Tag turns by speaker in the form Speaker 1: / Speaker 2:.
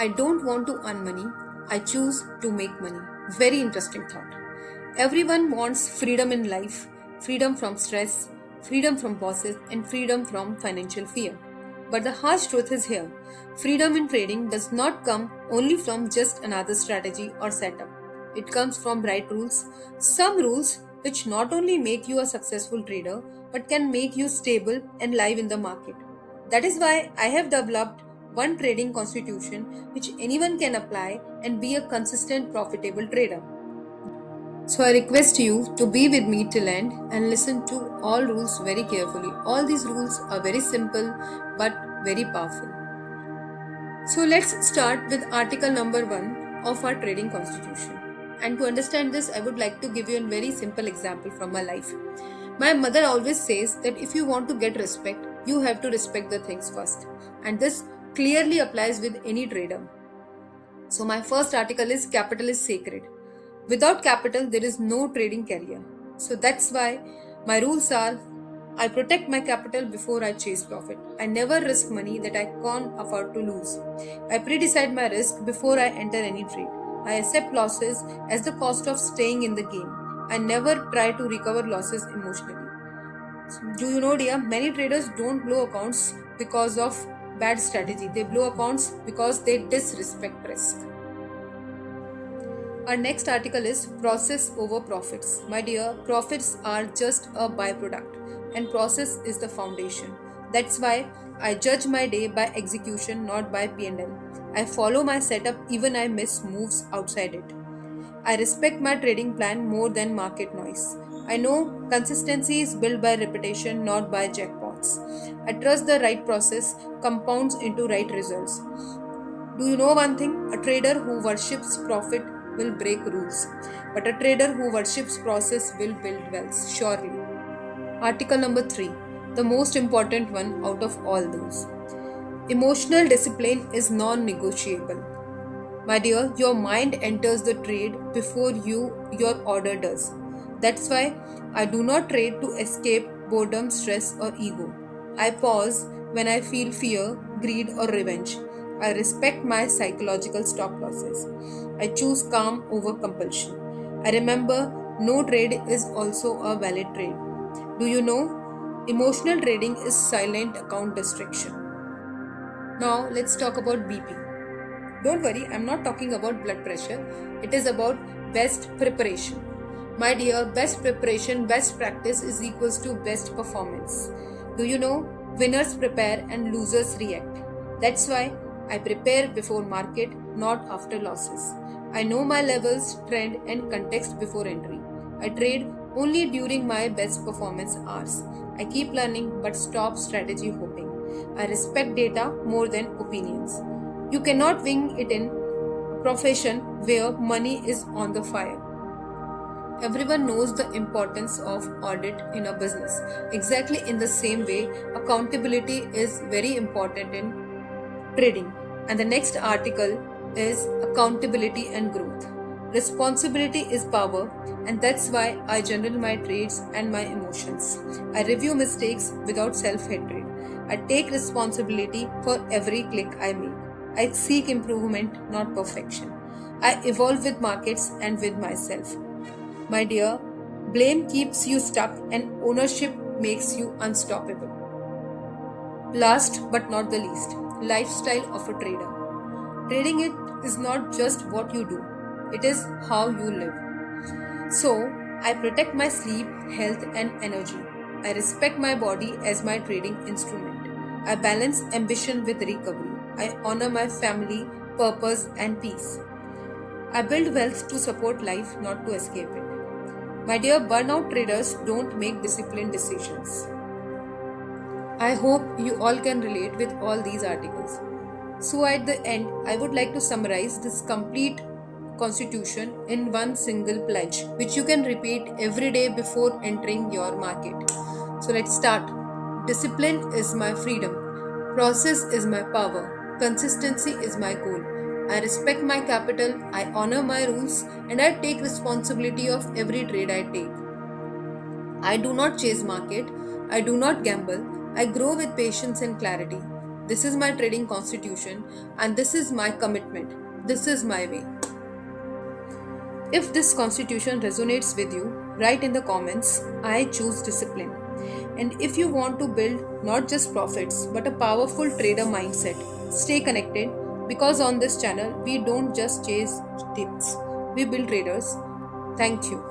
Speaker 1: I don't want to earn money, I choose to make money. Very interesting thought. Everyone wants freedom in life, freedom from stress, freedom from bosses, and freedom from financial fear. But the harsh truth is here freedom in trading does not come only from just another strategy or setup. It comes from right rules, some rules which not only make you a successful trader but can make you stable and live in the market. That is why I have developed one trading constitution which anyone can apply and be a consistent, profitable trader. So I request you to be with me till end and listen to all rules very carefully. All these rules are very simple but very powerful. So let's start with article number 1 of our trading constitution. And to understand this, I would like to give you a very simple example from my life. My mother always says that if you want to get respect, you have to respect the things first. And this clearly applies with any trader. So my first article is capital is sacred. Without capital, there is no trading career. So that's why my rules are I protect my capital before I chase profit. I never risk money that I can't afford to lose. I pre-decide my risk before I enter any trade. I accept losses as the cost of staying in the game. I never try to recover losses emotionally. Do you know, dear, many traders don't blow accounts because of bad strategy. They blow accounts because they disrespect risk. Our next article is process over profits. My dear, profits are just a byproduct and process is the foundation. That's why I judge my day by execution, not by P&L. I follow my setup even I miss moves outside it. I respect my trading plan more than market noise. I know consistency is built by repetition, not by jackpots. I trust the right process compounds into right results. Do you know one thing? A trader who worships profit will break rules, but a trader who worships process will build wealth, surely. Article number 3, the most important one out of all those. Emotional discipline is non negotiable. My dear, your mind enters the trade before your order does. That's why I do not trade to escape boredom, stress, or ego. I pause when I feel fear, greed, or revenge. I respect my psychological stop losses. I choose calm over compulsion. I remember no trade is also a valid trade. Do you know? Emotional trading is silent account distraction. Now let's talk about BP. Don't worry, I'm not talking about blood pressure. It is about best preparation. My dear, best preparation, best practice is equals to best performance. Do you know? Winners prepare and losers react. That's why I prepare before market, not after losses. I know my levels, trend, and context before entry. I trade only during my best performance hours. I keep learning but stop strategy hoping. I respect data more than opinions. You cannot wing it in a profession where money is on the fire. Everyone knows the importance of audit in a business. Exactly in the same way, accountability is very important in trading. And the next article is accountability and growth. Responsibility is power, and that's why I journal my trades and my emotions. I review mistakes without self-hatred. I take responsibility for every click I make. I seek improvement, not perfection. I evolve with markets and with myself. My dear, blame keeps you stuck and ownership makes you unstoppable. Last but not the least, lifestyle of a trader. Trading it is not just what you do, it is how you live. So, I protect my sleep, health, and energy. I respect my body as my trading instrument. I balance ambition with recovery. I honor my family, purpose, and peace. I build wealth to support life, not to escape it. My dear burnout traders don't make disciplined decisions. I hope you all can relate with all these articles. So, at the end, I would like to summarize this complete constitution in one single pledge, which you can repeat every day before entering your market. So, let's start. Discipline is my freedom, process is my power, consistency is my goal. I respect my capital, I honor my rules, and I take responsibility of every trade I take. I do not chase market, I do not gamble, I grow with patience and clarity. This is my trading constitution and this is my commitment. This is my way. If this constitution resonates with you, write in the comments, I choose discipline. And if you want to build not just profits but a powerful trader mindset, stay connected because on this channel we don't just chase tips, we build traders. Thank you.